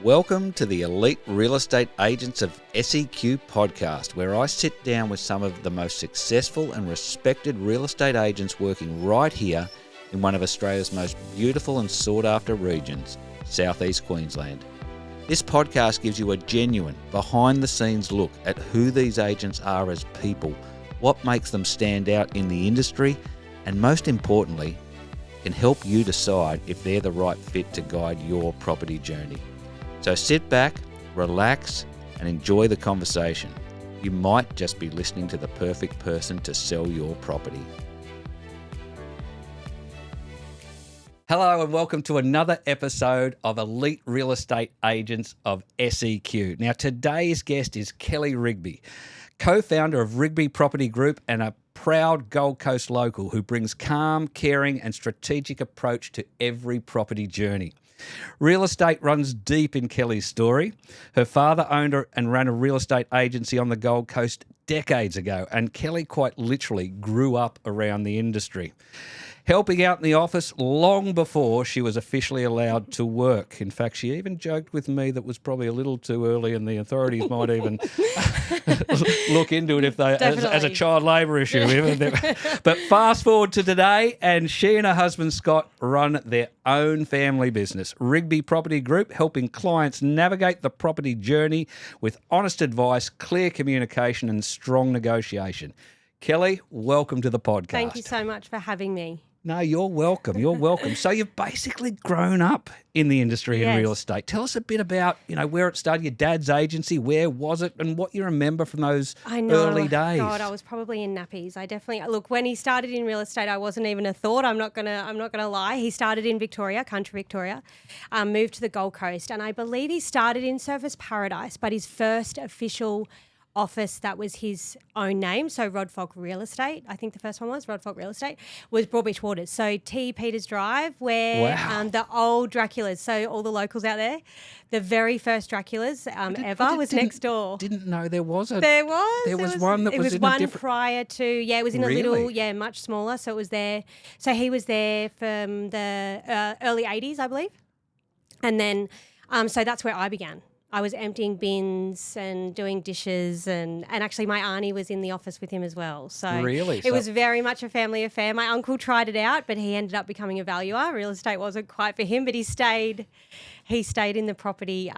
Welcome to the Elite Real Estate Agents of SEQ podcast, where I sit down with some of the most successful and respected real estate agents working right here in one of Australia's most beautiful and sought-after regions, Southeast Queensland. This podcast gives you a genuine, behind-the-scenes look at who these agents are as people, what makes them stand out in the industry, and most importantly, can help you decide if they're the right fit to guide your property journey. So sit back, relax, and enjoy the conversation. You might just be listening to the perfect person to sell your property. Hello and welcome to another episode of Elite Real Estate Agents of SEQ. Now today's guest is Kelley Rigby, co-founder of Rigby Property Group and a proud Gold Coast local who brings calm, caring and strategic approach to every property journey. Real estate runs deep in Kelley's story. Her father owned and ran a real estate agency on the Gold Coast decades ago, and Kelley quite literally grew up around the industry, helping out in the office long before she was officially allowed to work. In fact, she even joked with me that was probably a little too early and the authorities might even look into it if they as a child labour issue. But fast forward to today, and she and her husband Scott run their own family business, Rigby Property Group, helping clients navigate the property journey with honest advice, clear communication and strong negotiation. Kelley, welcome to the podcast. Thank you so much for having me. No, you're welcome. You're welcome. So you've basically grown up in the industry in real estate. Tell us a bit about, where it started, your dad's agency, where was it, and what you remember from those early days. God, I was probably in nappies. I definitely look, when he started in real estate, I wasn't even a thought. I'm not gonna lie. He started in Victoria, country Victoria, moved to the Gold Coast, and I believe he started in Surfers Paradise, but his first official office that was his own name, so Rod Falk Real Estate, I think the first one was Rod Falk Real Estate, was Broadbeach Waters. So T. Peters Drive, where the old Draculas, so all the locals out there, the very first Draculas ever was next door. Didn't know there was a... There was. There was one that was in a different... It was one prior to, it was in a little, much smaller, so it was there. So he was there from the early 80s, I believe. And then, so that's where I began. I was emptying bins and doing dishes and actually my auntie was in the office with him as well. So really? It was very much a family affair. My uncle tried it out, but he ended up becoming a valuer. Real estate wasn't quite for him, but he stayed in the property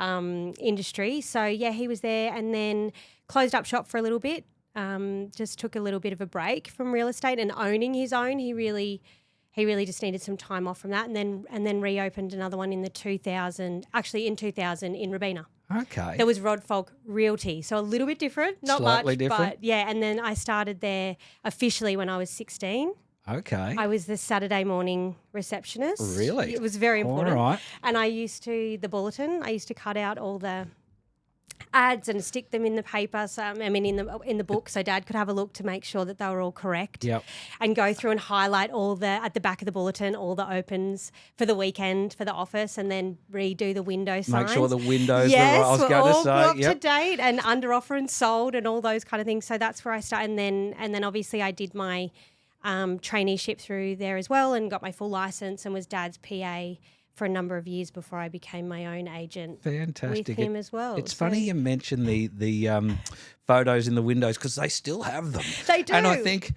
industry. So, he was there and then closed up shop for a little bit, just took a little bit of a break from real estate and owning his own. He really just needed some time off from that and then reopened another one in 2000 in Robina. Okay. There was Rod Falk Realty, so a little bit different, not Slightly much, different. but and then I started there officially when I was 16. Okay. I was the Saturday morning receptionist. Really? It was very important. All right. And I used to cut out all the ads and stick them in the paper. So in the book, so Dad could have a look to make sure that they were all correct. Yep. And go through and highlight at the back of the bulletin all the opens for the weekend for the office, and then redo the window signs. Make sure the windows yes, were right. I was going to say, up to date and under offer and sold and all those kind of things. So that's where I started, and then obviously I did my traineeship through there as well, and got my full license and was Dad's PA for a number of years before I became my own agent. Fantastic. With him as well. It's funny you mention the photos in the windows because they still have them. They do. And I think,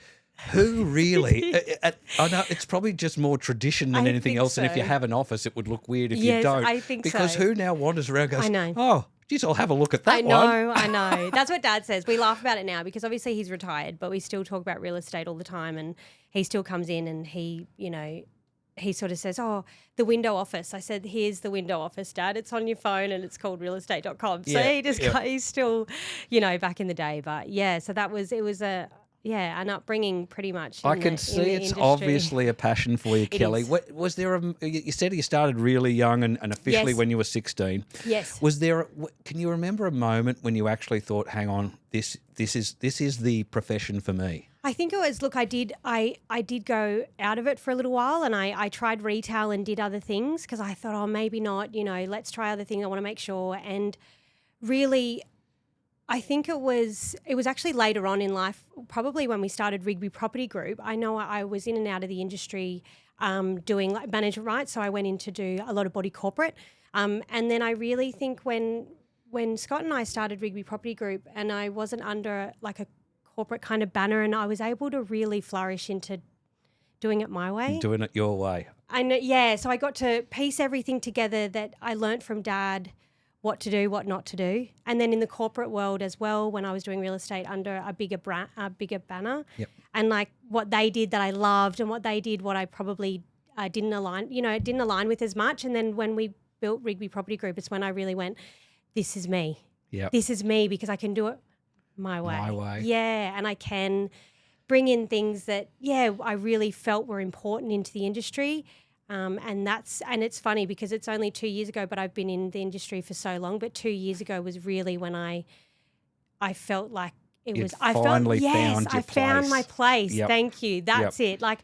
who really? I know it's probably just more tradition than anything else. So. And if you have an office, it would look weird if you don't. I think because so. Who now wanders around and goes, I know. Oh, geez, I'll have a look at that one. I know. That's what Dad says. We laugh about it now because obviously he's retired, but we still talk about real estate all the time, and he still comes in and he sort of says, oh, the window office. I said, here's the window office, Dad. It's on your phone and it's called realestate.com. So he's still, back in the day. But so it was an upbringing pretty much. I can see it's industry. Obviously a passion for you, Kelley. Was there you said you started really young and officially when you were 16. Yes. Can you remember a moment when you actually thought, hang on, this is the profession for me? I think it was, look, I did go out of it for a little while, and I tried retail and did other things because I thought, oh, maybe not, let's try other things. I want to make sure. And really, I think it was actually later on in life, probably when we started Rigby Property Group. I know I was in and out of the industry doing like management rights. So I went in to do a lot of body corporate. And then I really think when Scott and I started Rigby Property Group, and I wasn't under like a corporate kind of banner, and I was able to really flourish into doing it my way. Doing it your way. So I got to piece everything together that I learnt from Dad, what to do, what not to do. And then in the corporate world as well, when I was doing real estate under a bigger banner, Yep. and like what they did that I loved, and what they did what I probably didn't align with as much. And then when we built Rigby Property Group, it's when I really went, this is me. Yep. This is me, because I can do it my way. My way. Yeah, and I can bring in things that, I really felt were important into the industry. And it's funny because it's only 2 years ago, but I've been in the industry for so long. But 2 years ago was really when I felt like I found my place. Yep. Thank you. That's it. Like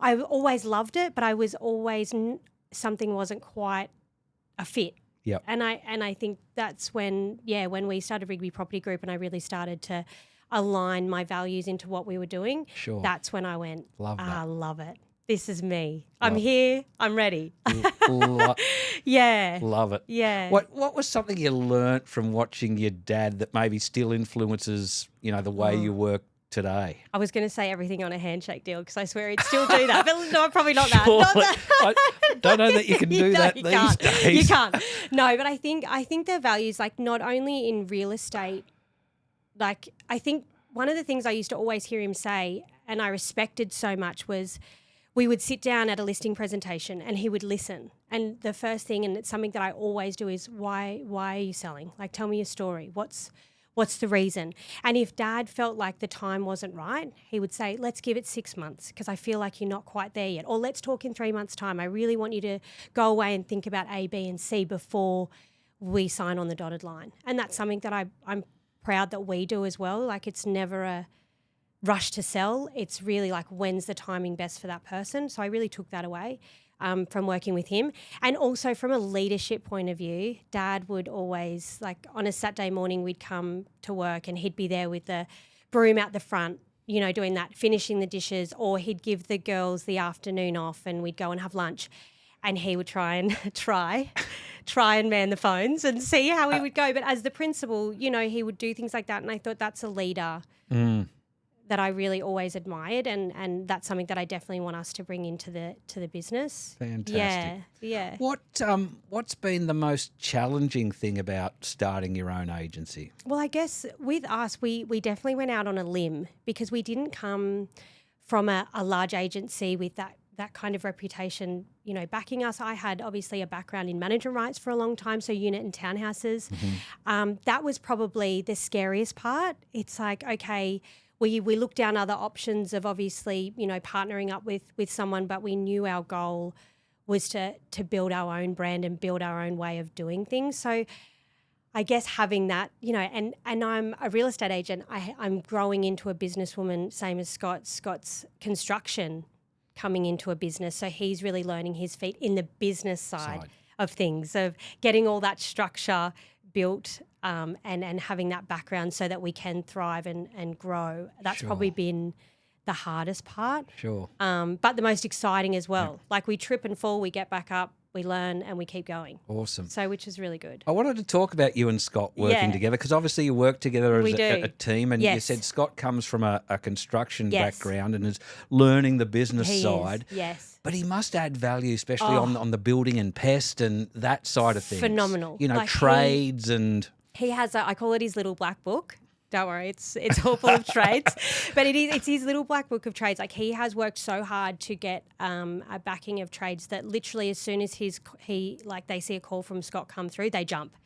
I always loved it, but I was always something wasn't quite a fit. Yep. And I think that's when we started Rigby Property Group, and I really started to align my values into what we were doing. Sure. That's when I went, love that. I love it. This is me. I'm here. I'm ready. Yeah. Love it. Yeah. What was something you learnt from watching your dad that maybe still influences, the way you work today? I was going to say everything on a handshake deal, because I swear he'd still do that. But no, probably not that. Surely. Not that. I don't know that you can do that you these can't. days. You can't. No, but I think their values, like not only in real estate, like I think one of the things I used to always hear him say, and I respected so much, was we would sit down at a listing presentation and he would listen. And the first thing, and it's something that I always do, is why are you selling? Like, tell me your story. What's the reason? And if Dad felt like the time wasn't right, he would say, let's give it 6 months, because I feel like you're not quite there yet. Or let's talk in 3 months' time. I really want you to go away and think about A, B, and C before we sign on the dotted line. And that's something that I'm proud that we do as well. Like, it's never a rush to sell. It's really like, when's the timing best for that person? So I really took that away from working with him. And also from a leadership point of view, Dad would always, like on a Saturday morning, we'd come to work and he'd be there with the broom out the front, doing that, finishing the dishes, or he'd give the girls the afternoon off and we'd go and have lunch. And he would try and man the phones and see how we would go. But as the principal, he would do things like that. And I thought that's a leader that I really always admired, and that's something that I definitely want us to bring into the business. Fantastic. Yeah. What's been the most challenging thing about starting your own agency? Well, I guess with us, we definitely went out on a limb, because we didn't come from a large agency with that kind of reputation, backing us. I had obviously a background in management rights for a long time, so unit and townhouses. Mm-hmm. That was probably the scariest part. It's like, okay, we looked down other options of obviously, partnering up with someone, but we knew our goal was to build our own brand and build our own way of doing things. So I guess having that, and I'm a real estate agent, I'm growing into a businesswoman, same as Scott. Scott's construction coming into a business. So he's really learning his feet in the business side of things, of getting all that structure built and having that background so that we can thrive and grow. That's probably been the hardest part. Sure. But the most exciting as well. Yeah. Like, we trip and fall, we get back up, we learn, and we keep going. Awesome. So, which is really good. I wanted to talk about you and Scott working together, because obviously you work together as a team, and you said Scott comes from a construction background and is learning the business side. Yes. But he must add value, especially on the building and pest and that side of things. Phenomenal. Like trades and... He has I call it his little black book. Don't worry, it's all full of trades, but it's his little black book of trades. Like, he has worked so hard to get a backing of trades that literally as soon as they see a call from Scott come through, they jump.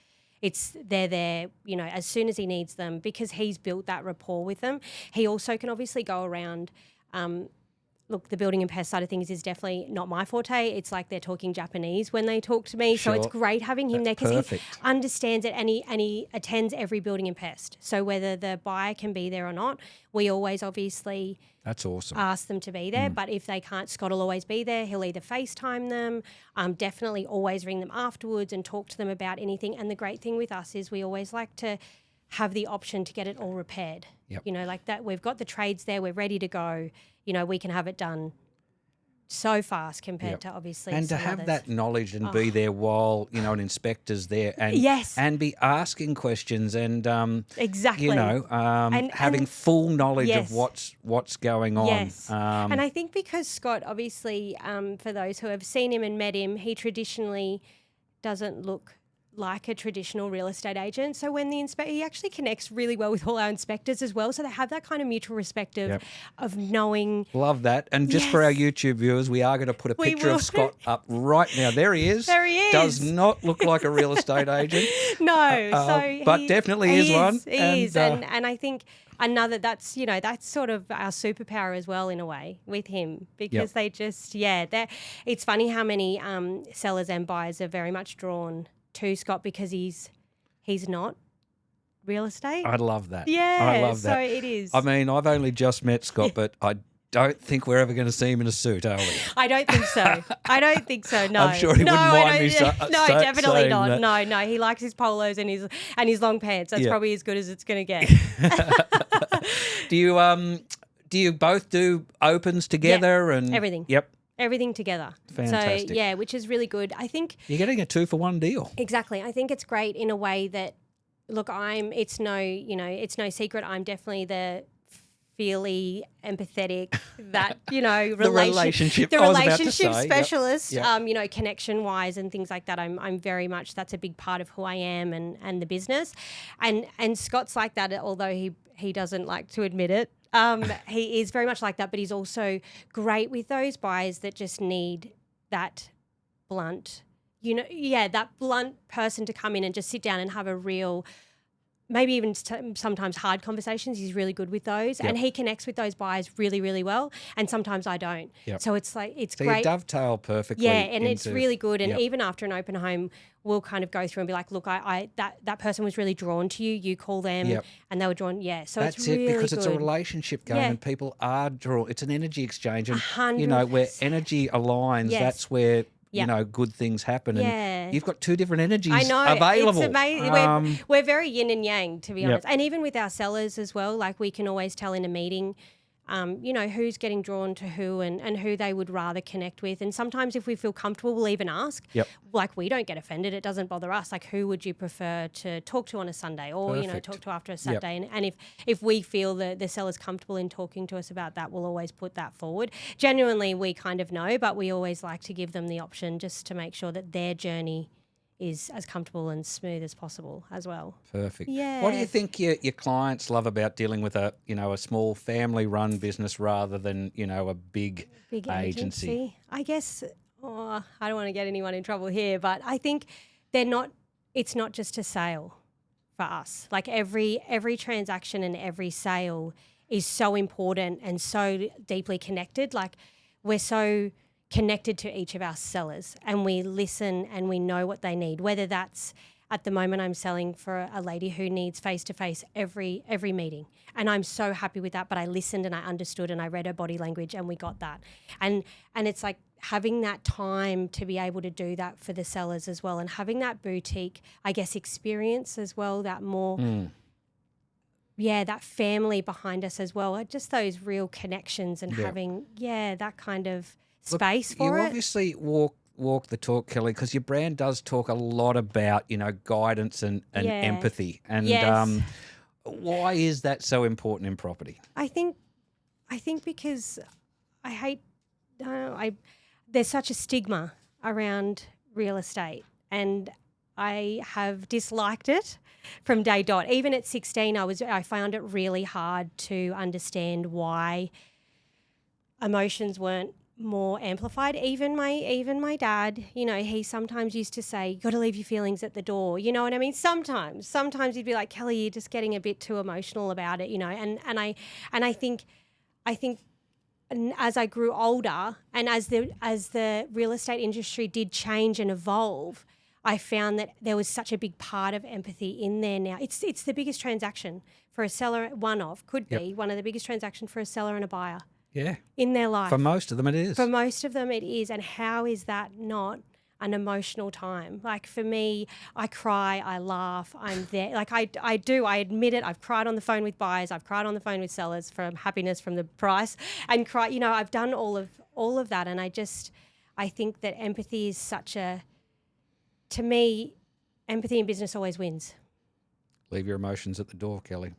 They're there, as soon as he needs them, because he's built that rapport with them. He also can obviously go around. Look, the building and pest side of things is definitely not my forte. It's like they're talking Japanese when they talk to me. Sure. So it's great having him there, because he understands it, and he attends every building and pest. So whether the buyer can be there or not, we always obviously that's awesome. ask them to be there. But if they can't, Scott will always be there. He'll either FaceTime them, definitely always ring them afterwards and talk to them about anything. And the great thing with us is we always like to have the option to get it all repaired. Yep. Like that, we've got the trades there, we're ready to go. We can have it done so fast compared Yep. to obviously And to some have others. that knowledge and be there while, an inspector's there and Yes. and be asking questions and Exactly. having full knowledge of yes. what's going on. Yes. And I think because Scott, obviously, for those who have seen him and met him, he traditionally doesn't look like a traditional real estate agent. So when the inspector, he actually connects really well with all our inspectors as well. So they have that kind of mutual respect of knowing. Love that. And just for our Yes. YouTube viewers, we are going to put a We picture will. of Scott up right now. There he is. There he is. Does not look like a real estate agent. No, but definitely is one. He is. And I think that's sort of our superpower as well in a way with him, because they just, it's funny how many sellers and buyers are very much drawn to Scott because he's not real estate. I love that. Yeah, I love that. so it is. I mean, I've only just met Scott, but I don't think we're ever going to see him in a suit, are we? I don't think so. No. I'm sure he wouldn't mind me No, definitely saying not. that. No. He likes his polos and his long pants. That's probably as good as it's going to get. Do you both do opens together and everything? Yep. Everything together. Fantastic. So, which is really good. I think You're getting a 2-for-1 deal. exactly. I think it's great in a way that, look, it's no secret. I'm definitely the feely, empathetic, that, relationship. the I was about to relationship say, yep. specialist, Yep. connection wise and things like that. I'm very much, that's a big part of who I am and the business. And Scott's like that, although he doesn't like to admit it. He is very much like that, but he's also great with those buyers that just need that blunt, that blunt person to come in and just sit down and have a real, maybe even sometimes hard conversations. He's really good with those, and he connects with those buyers really, really well. And sometimes I don't. Yep. So it's like, it's So great. you dovetail perfectly. Yeah, and it's really good. And Yep. even after an open home, we'll kind of go through and be like, look, that person was really drawn to you. You call them, Yep. and they were drawn. Yeah, so That's it's really it, because good. it's a relationship game Yeah. and people are drawn. It's an energy exchange, and 100%. where energy aligns, Yes. that's where Yep. good things happen. Yeah. And you've got two different energies I know, available. it's amazing. We're very yin and yang, to be Yep. honest. And even with our sellers as well, like we can always tell in a meeting, who's getting drawn to who and who they would rather connect with. And sometimes if we feel comfortable, we'll even ask. Yep. Like, we don't get offended. It doesn't bother us. Like, who would you prefer to talk to on a Sunday or, Perfect. talk to after a Saturday? And if we feel that the seller's comfortable in talking to us about that, we'll always put that forward. Genuinely, we kind of know, but we always like to give them the option just to make sure that their journey is as comfortable and smooth as possible as well. Perfect. Yeah. What do you think your clients love about dealing with a small family-run business rather than a big agency? I guess, I don't want to get anyone in trouble here, but I think it's not just a sale for us. Like every transaction and every sale is so important and so deeply connected. Like, we're so connected to each of our sellers and we listen and we know what they need, whether that's, at the moment I'm selling for a lady who needs face-to-face every meeting, and I'm so happy with that, but I listened and I understood and I read her body language and we got that. And it's like having that time to be able to do that for the sellers as well, and having that boutique, I guess, experience as well, that more that family behind us as well, just those real connections and having that kind of space for you it. obviously walk the talk, Kelley, because your brand does talk a lot about guidance and empathy. And Yes. Why is that so important in property? I think because there's such a stigma around real estate, and I have disliked it from day dot. Even at 16, I found it really hard to understand why emotions weren't more amplified. Even my dad, he sometimes used to say, you got to leave your feelings at the door. You know what I mean? Sometimes he'd be like, Kelley, you're just getting a bit too emotional about it, and I think as I grew older and as the real estate industry did change and evolve, I found that there was such a big part of empathy in there now. It's the biggest transaction for a seller, one of the biggest transactions for a seller and a buyer. Yeah. In their life. For most of them it is. For most of them it is. And how is that not an emotional time? Like, for me, I cry, I laugh, I'm there. Like, I admit it. I've cried on the phone with buyers. I've cried on the phone with sellers from happiness, from the price, and I've done all all of that. And I think that empathy is to me, empathy in business always wins. Leave your emotions at the door, Kelley.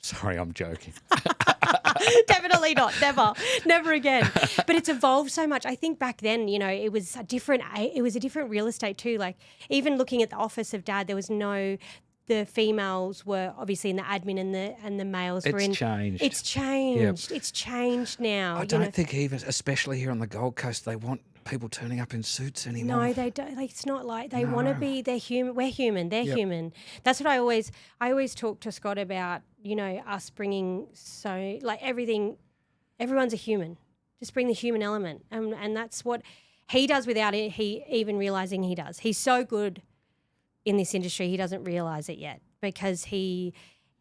Sorry, I'm joking. Definitely not. Never again. But it's evolved so much. I think back then, it was a different real estate too. Like even looking at the office of Dad, there was the females were obviously in the admin and the males were in. It's changed. It's changed. Yep. It's changed now. I don't think even, especially here on the Gold Coast, they want people turning up in suits anymore. No, they don't. Like, it's not like they want to be. They're human. We're human. They're human. That's what I always talk to Scott about. Us bringing everything. Everyone's a human. Just bring the human element, and that's what he does without it. He even realizing he does. He's so good in this industry, he doesn't realize it yet because he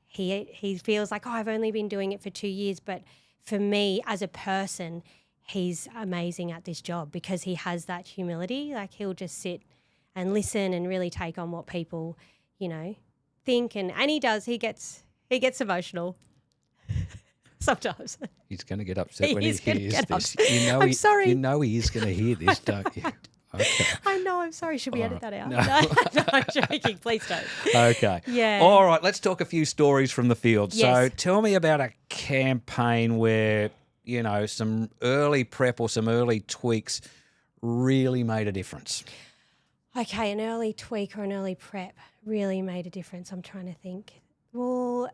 feels like, I've only been doing it for 2 years, but for me as a person, he's amazing at this job because he has that humility. Like he'll just sit and listen and really take on what people, think, and he does. He gets emotional sometimes. He's going to get upset when he hears this. I'm sorry. You know he is going to hear this, don't you? Okay. I know, I'm sorry. Should we edit that out? No. No, I'm joking. Please don't. Okay. Yeah. All right, let's talk a few stories from the field. Yes. So tell me about a campaign where, some early prep or some early tweaks really made a difference. Okay, an early tweak or an early prep really made a difference. I'm trying to think. Well,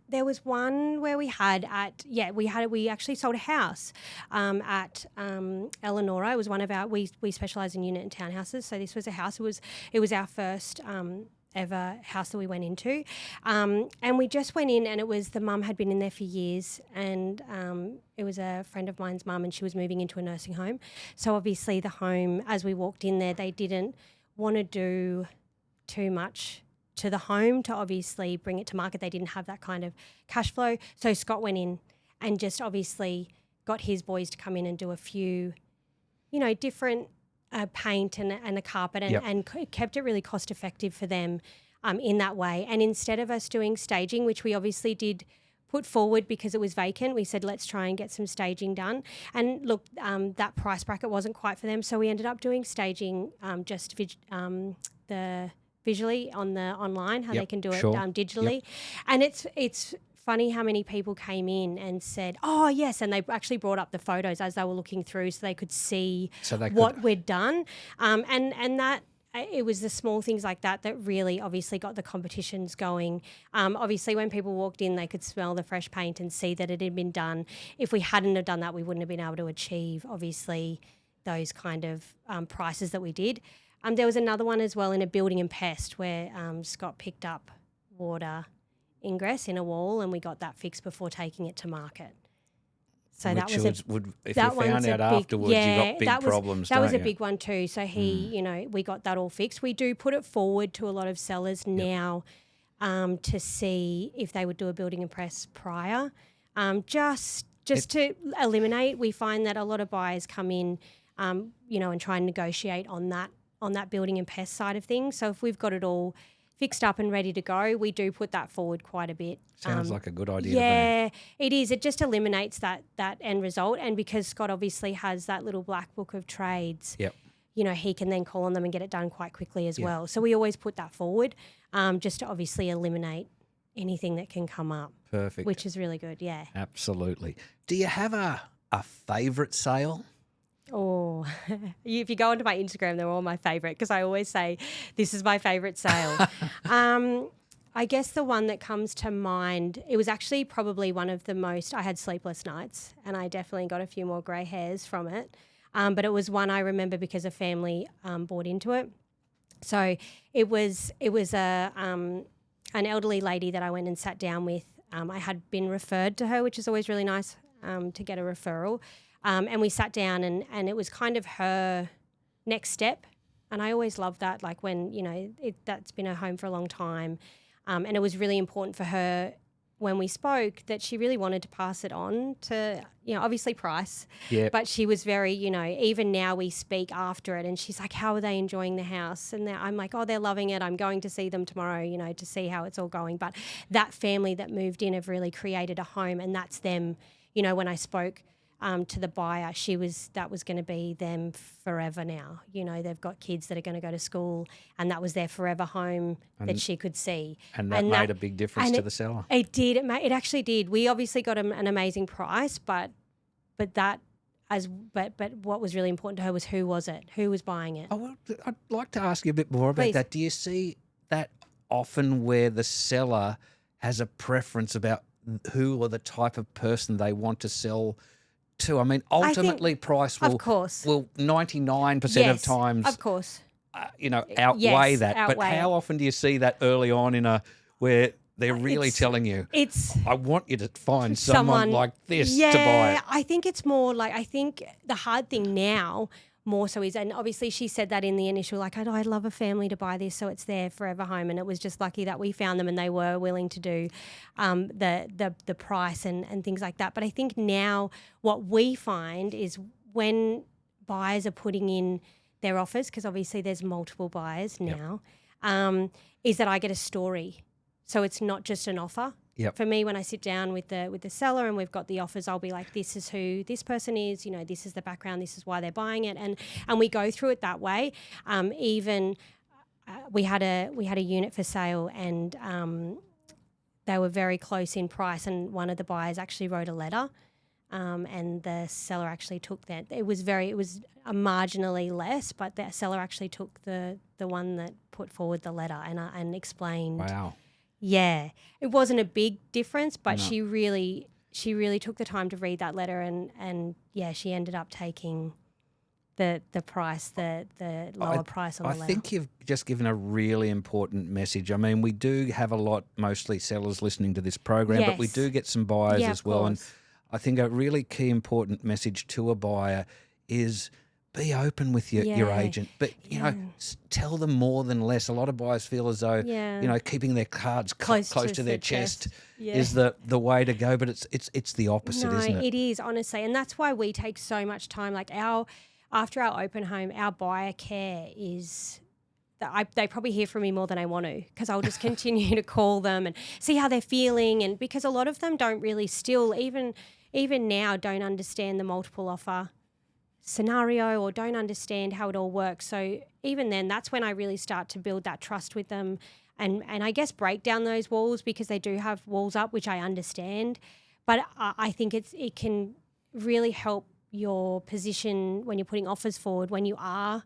there was one where we actually sold a house at Eleonora. It was one of our, we specialise in unit and townhouses. So this was a house. It was our first ever house that we went into. And we just went in, and the mum had been in there for years, and it was a friend of mine's mum, and she was moving into a nursing home. So obviously the home, as we walked in there, they didn't want to do too much to the home to obviously bring it to market. They didn't have that kind of cash flow. So Scott went in and just obviously got his boys to come in and do a few, different paint and a carpet and kept it really cost effective for them in that way. And instead of us doing staging, which we obviously did put forward because it was vacant, we said, let's try and get some staging done. And look, that price bracket wasn't quite for them. So we ended up doing staging visually on the online, how they can do it digitally. And it's funny how many people came in and said, oh, yes, and they actually brought up the photos as they were looking through so they could see what we'd done. And that it was the small things like that really obviously got the competitions going. Obviously, when people walked in, they could smell the fresh paint and see that it had been done. If we hadn't have done that, we wouldn't have been able to achieve, obviously, those kind of prices that we did. There was another one as well in a building and pest where Scott picked up water ingress in a wall, and we got that fixed before taking it to market. So if you found out afterwards, you got big problems. That was a big one too. So we got that all fixed. We do put it forward to a lot of sellers now to see if they would do a building and press prior, just to eliminate. We find that a lot of buyers come in, and try and negotiate on that building and pest side of things. So if we've got it all fixed up and ready to go, we do put that forward quite a bit. Sounds like a good idea. Yeah, it is. It just eliminates that end result. And because Scott obviously has that little black book of trades, he can then call on them and get it done quite quickly as well. So we always put that forward just to obviously eliminate anything that can come up. Perfect. Which is really good, yeah. Absolutely. Do you have a favourite sale? Oh, if you go onto my Instagram, they're all my favourite because I always say this is my favourite sale. I guess the one that comes to mind, it was actually probably one of the most, I had sleepless nights and I definitely got a few more grey hairs from it. But it was one I remember because a family bought into it. So it was an elderly lady that I went and sat down with. I had been referred to her, which is always really nice to get a referral. And we sat down and it was kind of her next step. And I always love that, like when, that's been her home for a long time. And it was really important for her when we spoke that she really wanted to pass it on to, obviously price. Yeah. But she was very, even now we speak after it and she's like, how are they enjoying the house? And I'm like, oh, they're loving it. I'm going to see them tomorrow, to see how it's all going. But that family that moved in have really created a home, and that's them, when I spoke to the buyer, that was going to be them forever now. You know, they've got kids that are going to go to school, and that was their forever home that she could see. And that made a big difference to the seller. It did. It actually did. We obviously got an amazing price, but what was really important to her was who was it? Who was buying it? Oh, well, I'd like to ask you a bit more about that. Do you see that often where the seller has a preference about who or the type of person they want to sell to? I mean, ultimately price will 99% of times, of course, outweigh that. But how often do you see that early on where they're really telling you, I want you to find someone like this to buy it? I think it's more like, I think the hard thing now more so is, and obviously she said that in the initial, like, I'd love a family to buy this so it's their forever home, and it was just lucky that we found them and they were willing to do the price and things like that. But I think now what we find is when buyers are putting in their offers, because obviously there's multiple buyers now, is that I get a story. So it's not just an offer. Yep. For me, when I sit down with the seller and we've got the offers, I'll be like, this is who this person is, this is the background, this is why they're buying it, and we go through it that way. We had a unit for sale, and they were very close in price, and one of the buyers actually wrote a letter, and the seller actually took that. It was a marginally less, but the seller actually took the one that put forward the letter and explained. Wow. Yeah, it wasn't a big difference, but she really took the time to read that letter, and she ended up taking the price, the lower price on the letter. I think you've just given a really important message. I mean, we do have mostly sellers listening to this program, but we do get some buyers as well. And I think a really key important message to a buyer is be open with your agent, but tell them more than less. A lot of buyers feel as though keeping their cards close to their chest is the way to go, but it's the opposite, isn't it? It is, honestly, and that's why we take so much time. Like after our open home, our buyer care is. They probably hear from me more than I want to, because I'll just continue to call them and see how they're feeling, and because a lot of them don't really even now don't understand the multiple offer scenario or don't understand how it all works. So even then, that's when I really start to build that trust with them and I guess break down those walls, because they do have walls up, which I understand. But I think it can really help your position when you're putting offers forward, when you are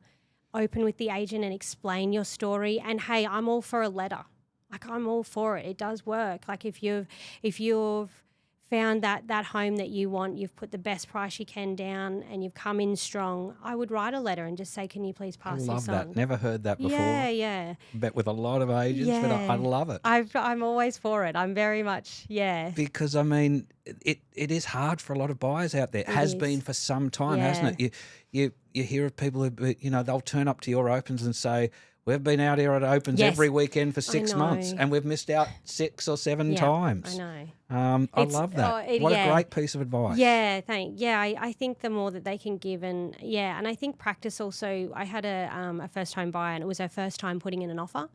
open with the agent and explain your story. And hey, I'm all for a letter. Like, I'm all for it. It does work. Like, if you've found that home that you want, you've put the best price you can down, and you've come in strong, I would write a letter and just say, can you please pass this on? I love that. Never heard that before. Yeah. Bet with a lot of agents, but I love it. I'm always for it. I'm very much, Because, I mean, it is hard for a lot of buyers out there. It has been for some time, hasn't it? You hear of people who, they'll turn up to your opens and say, we've been out here at opens every weekend for 6 months, and we've missed out 6 or 7 times. I know. I love that. What a great piece of advice. Yeah, I think the more that they can give, and I think practice also. I had a first home buyer, and it was her first time putting in an offer.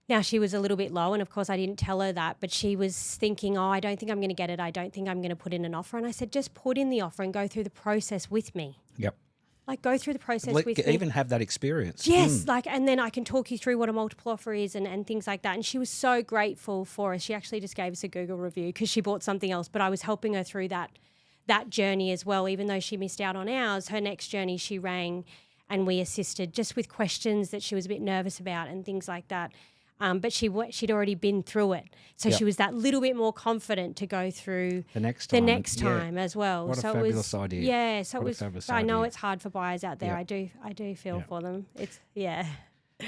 Now, she was a little bit low, and of course I didn't tell her that, but she was thinking, I don't think I'm going to get it. I don't think I'm going to put in an offer. And I said, just put in the offer and go through the process with me. Yep. Like, go through the process with me. Even have that experience. Yes, and then I can talk you through what a multiple offer is and things like that. And she was so grateful for us. She actually just gave us a Google review because she bought something else, but I was helping her through that journey as well. Even though she missed out on ours, her next journey she rang and we assisted just with questions that she was a bit nervous about and things like that. But she'd already been through it. So she was that little bit more confident to go through the next time as well. What a fabulous idea. Yeah, so it was, I know it's hard for buyers out there. Yep. I do feel for them. It's,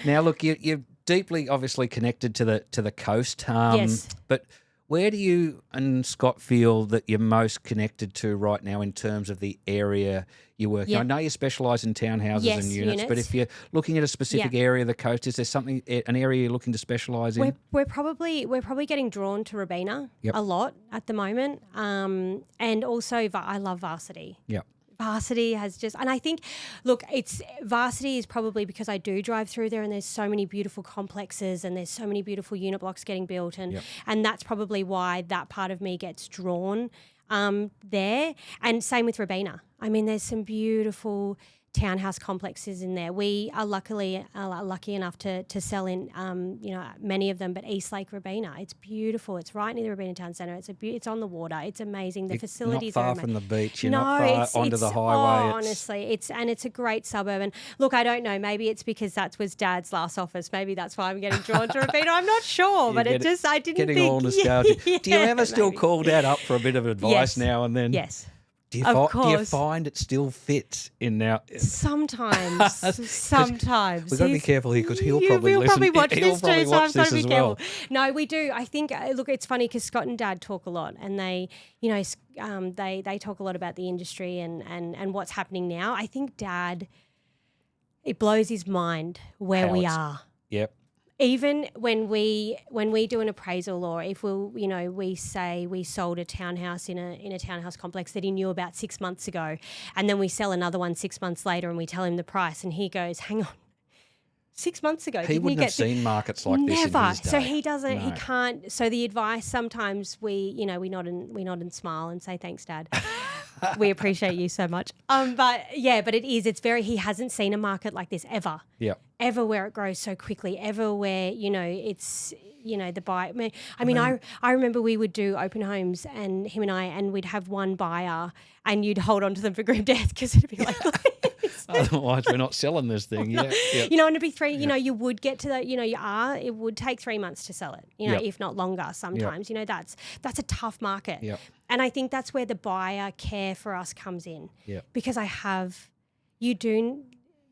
Now, look, you're deeply obviously connected to the coast. Yes. But where do you and Scott feel that you're most connected to right now in terms of the area you work in? I know you specialise in townhouses and units, but if you're looking at a specific area of the coast, is there an area you're looking to specialise in? We're probably getting drawn to Robina a lot at the moment, and also I love Varsity. Yep. Varsity has just, and I think, look, Varsity is probably because I do drive through there and there's so many beautiful complexes and there's so many beautiful unit blocks getting built, and that's probably why that part of me gets drawn there. And same with Robina. I mean, there's some beautiful townhouse complexes in there. We are lucky enough to sell in, many of them, but East Lake Robina, it's beautiful. It's right near the Robina Town Centre. It's on the water. It's amazing. The facilities not are far from the beach. You're no, not far onto the highway. Honestly, it's a great suburb. And look, I don't know. Maybe it's because that was Dad's last office. Maybe that's why I'm getting drawn to Robina. I'm not sure, but I didn't getting think. all nostalgic. Yeah, do you ever still maybe. call Dad up for a bit of advice Yes. now and then? Yes. Do you, Of do you course. find it still fits in now? Sometimes. We've got to be careful here because he'll probably He'll listen. probably watch he'll this probably too, so watch I've got this to be as careful. well. No, we do. I think, look, it's funny because Scott and Dad talk a lot, and they talk a lot about the industry and what's happening now. I think Dad, it blows his mind where we are. Yep. Even when we do an appraisal, or if we say we sold a townhouse in a townhouse complex that he knew about 6 months ago, and then we sell another one 6 months later, and we tell him the price, and he goes, "Hang on, 6 months ago, He wouldn't have seen markets like this in never." his day. So he doesn't. He No. can't. So the advice sometimes we nod and smile and say thanks, Dad. We appreciate you so much. But it's very. He hasn't seen a market like this ever. Yep. Ever where it grows so quickly, ever where, it's, the buy. I remember we would do open homes and him and I, and we'd have one buyer and you'd hold on to them for grim death because it'd be like, Otherwise, we're not selling this thing. Yeah. Yep. and it'd be three, you would get to that, it would take 3 months to sell it, Yep. if not longer sometimes, that's a tough market. Yep. And I think that's where the buyer care for us comes in. Yep. Because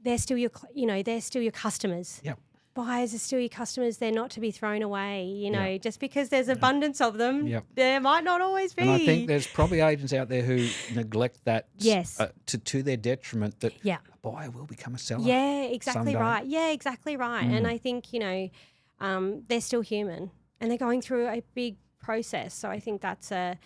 they're still your customers. Yep. Buyers are still your customers. They're not to be thrown away, Yeah. just because there's abundance of them, Yep. there might not always be. And I think there's probably agents out there who neglect that Yes. to their detriment, that Yeah. a buyer will become a seller. Yeah, exactly someday. right. Yeah, exactly right. And I think, they're still human and they're going through a big process. So I think that's a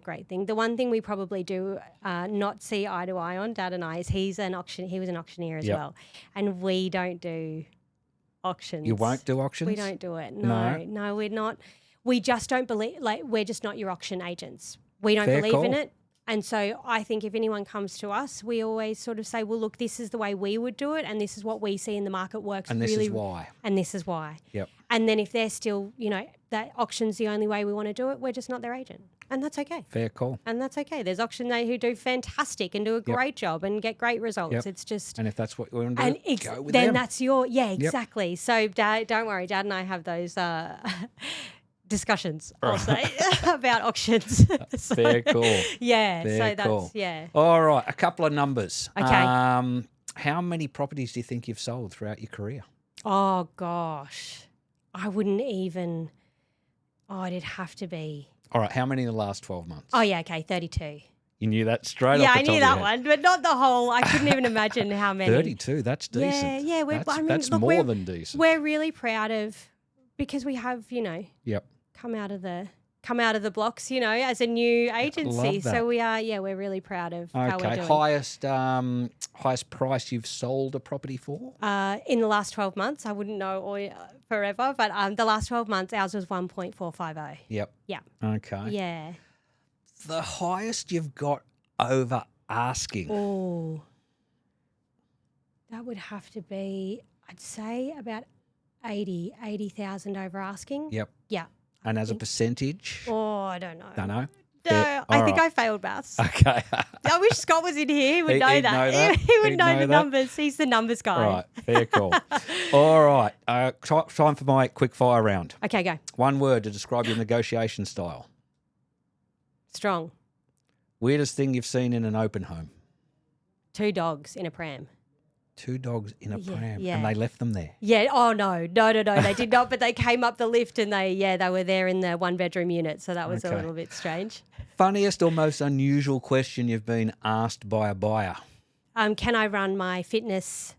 great thing. The one thing we probably do not see eye to eye on, Dad and I, is he was an auctioneer as Yep. well. And we don't do auctions. You won't do auctions? We don't do it. No. No, we're not. We just don't believe, we're just not your auction agents. We don't Fair believe in call. it. And so I think if anyone comes to us, we always sort of say, well, look, this is the way we would do it, and this is what we see in the market works And this really is why. And this is why. Yep. And then if they're still, that auction's the only way we want to do it, we're just not their agent. And that's okay. Fair call. And that's okay. There's auction they who do fantastic and do a great job and get great results. Yep. It's just... And if that's what you want to do, go with then them. that's exactly. So Dad, don't worry, Dad and I have those discussions, I'll say, about auctions. So, Fair call. Yeah. Fair so that's, call. yeah. All right, a couple of numbers. Okay. How many properties do you think you've sold throughout your career? Oh, gosh. I wouldn't even... Oh, it'd have to be... All right, how many in the last 12 months? Oh, yeah, okay, 32. You knew that straight Yeah, off the I top knew of that your head. one, but not the whole. I couldn't even imagine how many. 32, that's decent. Yeah, That's more than decent. We're really proud of, because we have, Yep. come out of the blocks, as a new agency. Love that. So we are, we're really proud of how we're Okay, doing. highest price you've sold a property for? In the last 12 months, I wouldn't know forever, but the last 12 months, ours was 1.450. Yep. Yeah. Okay. Yeah. The highest you've got over asking? Oh, that would have to be, I'd say about 80,000 over asking. Yep. Yeah. And as a percentage? Oh, I don't know. Don't know? No, I think I failed maths. Okay. I wish Scott was in here. He would know He'd that. know that. He would He'd know know the that. numbers. He's the numbers guy. Right, fair call. All right, time for my quick fire round. Okay, go. One word to describe your negotiation style. Strong. Weirdest thing you've seen in an open home? 2 dogs in a pram. 2 dogs in a pram, yeah. and they left them there. Yeah. Oh, no. They did not. But they came up the lift and they were there in the 1-bedroom unit. So that was a Okay. little bit strange. Funniest or most unusual question you've been asked by a buyer? Can I run my fitness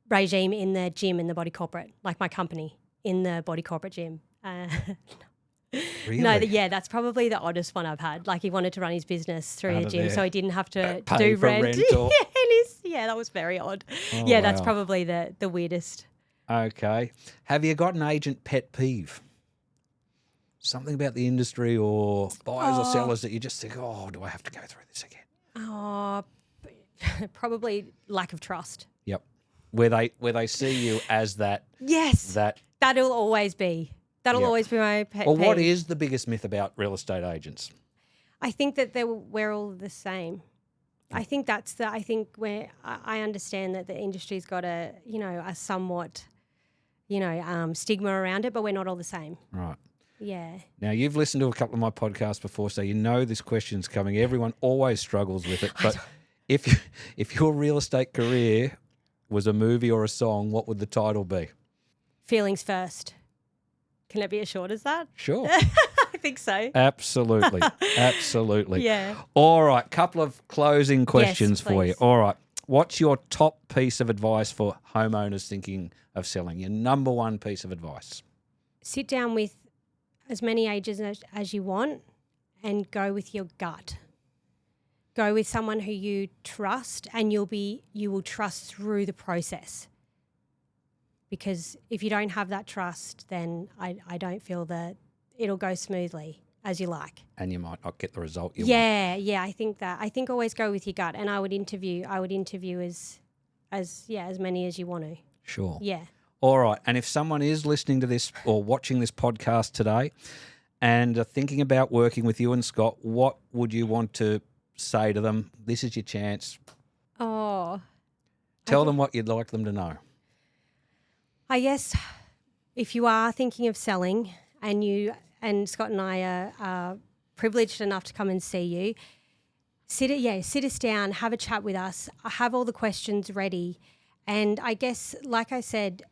regime in the gym in the body corporate, like my company in the body corporate gym? Really? No, that's probably the oddest one I've had. Like he wanted to run his business through Out the of gym, there. so he didn't have to Pay do for rent. rental. Yeah, that was very odd. Oh, yeah, that's wow. probably the weirdest. Okay. Have you got an agent pet peeve? Something about the industry or buyers or sellers that you just think, oh, do I have to go through this again? Oh, probably lack of trust. Yep. Where they see you as that. Yes. That'll always be. That'll Yep. always be my pet Well, what peeve. is the biggest myth about real estate agents? I think that we're all the same. I think where I understand that the industry's got a somewhat, stigma around it, but we're not all the same. Right. Yeah. Now, you've listened to a couple of my podcasts before, so you know this question's coming. Everyone always struggles with it. But if your real estate career was a movie or a song, what would the title be? Feelings first. Can it be as short as that? Sure. I think so. Absolutely. Absolutely. Yeah. All right. Couple of closing questions for you. please. All right. What's your top piece of advice for homeowners thinking of selling? Your number one piece of advice? Sit down with as many agents as you want and go with your gut. Go with someone who you trust, and you will trust through the process. Because if you don't have that trust, then I don't feel that it'll go smoothly as you like. And you might not get the result you want. Yeah, I think always go with your gut, and I would interview as many as you want to. Sure. Yeah. All right. And if someone is listening to this or watching this podcast today and are thinking about working with you and Scott, what would you want to say to them? This is your chance. Oh. Tell them what you'd like them to know. I guess if you are thinking of selling and Scott and I are privileged enough to come and see you, sit us down, have a chat with us, have all the questions ready. And I guess, like I said,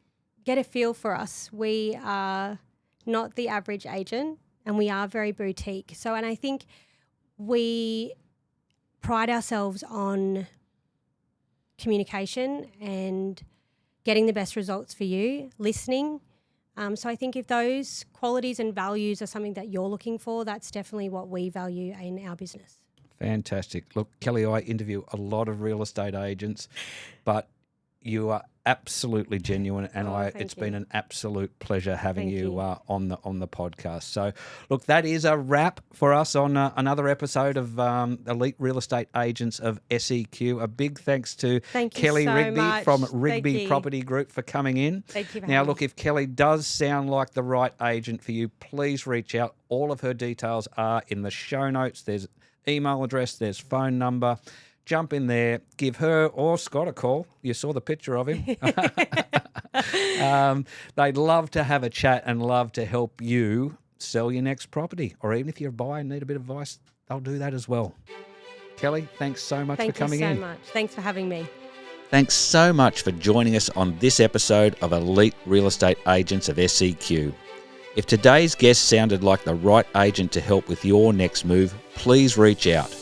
get a feel for us. We are not the average agent, and we are very boutique. And I think we pride ourselves on communication and getting the best results for you, listening. So I think if those qualities and values are something that you're looking for, that's definitely what we value in our business. Fantastic. Look, Kelley, I interview a lot of real estate agents, but you are absolutely genuine, and it's been an absolute pleasure having you on the podcast. So, look, that is a wrap for us on another episode of Elite Real Estate Agents of SEQ. A big thanks to Kelley Rigby from Rigby Property Group for coming in. Thank you for Now, having look, me. if Kelley does sound like the right agent for you, please reach out. All of her details are in the show notes. There's email address, there's phone number. Jump in there, give her or Scott a call. You saw the picture of him. They'd love to have a chat and love to help you sell your next property. Or even if you're a buyer and need a bit of advice, they'll do that as well. Kelley, thanks so much for coming in. Thank you so much. Thanks for having me. Thanks so much for joining us on this episode of Elite Real Estate Agents of SEQ. If today's guest sounded like the right agent to help with your next move, please reach out.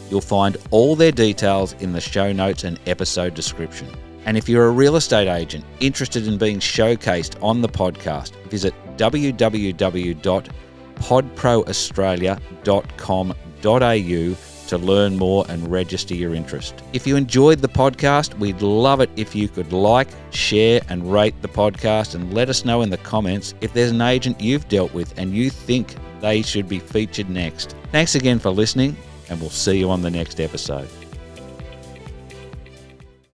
You'll find all their details in the show notes and episode description. And if you're a real estate agent interested in being showcased on the podcast, visit www.podproaustralia.com.au to learn more and register your interest. If you enjoyed the podcast, we'd love it if you could like, share, and rate the podcast, and let us know in the comments if there's an agent you've dealt with and you think they should be featured next. Thanks again for listening, and we'll see you on the next episode.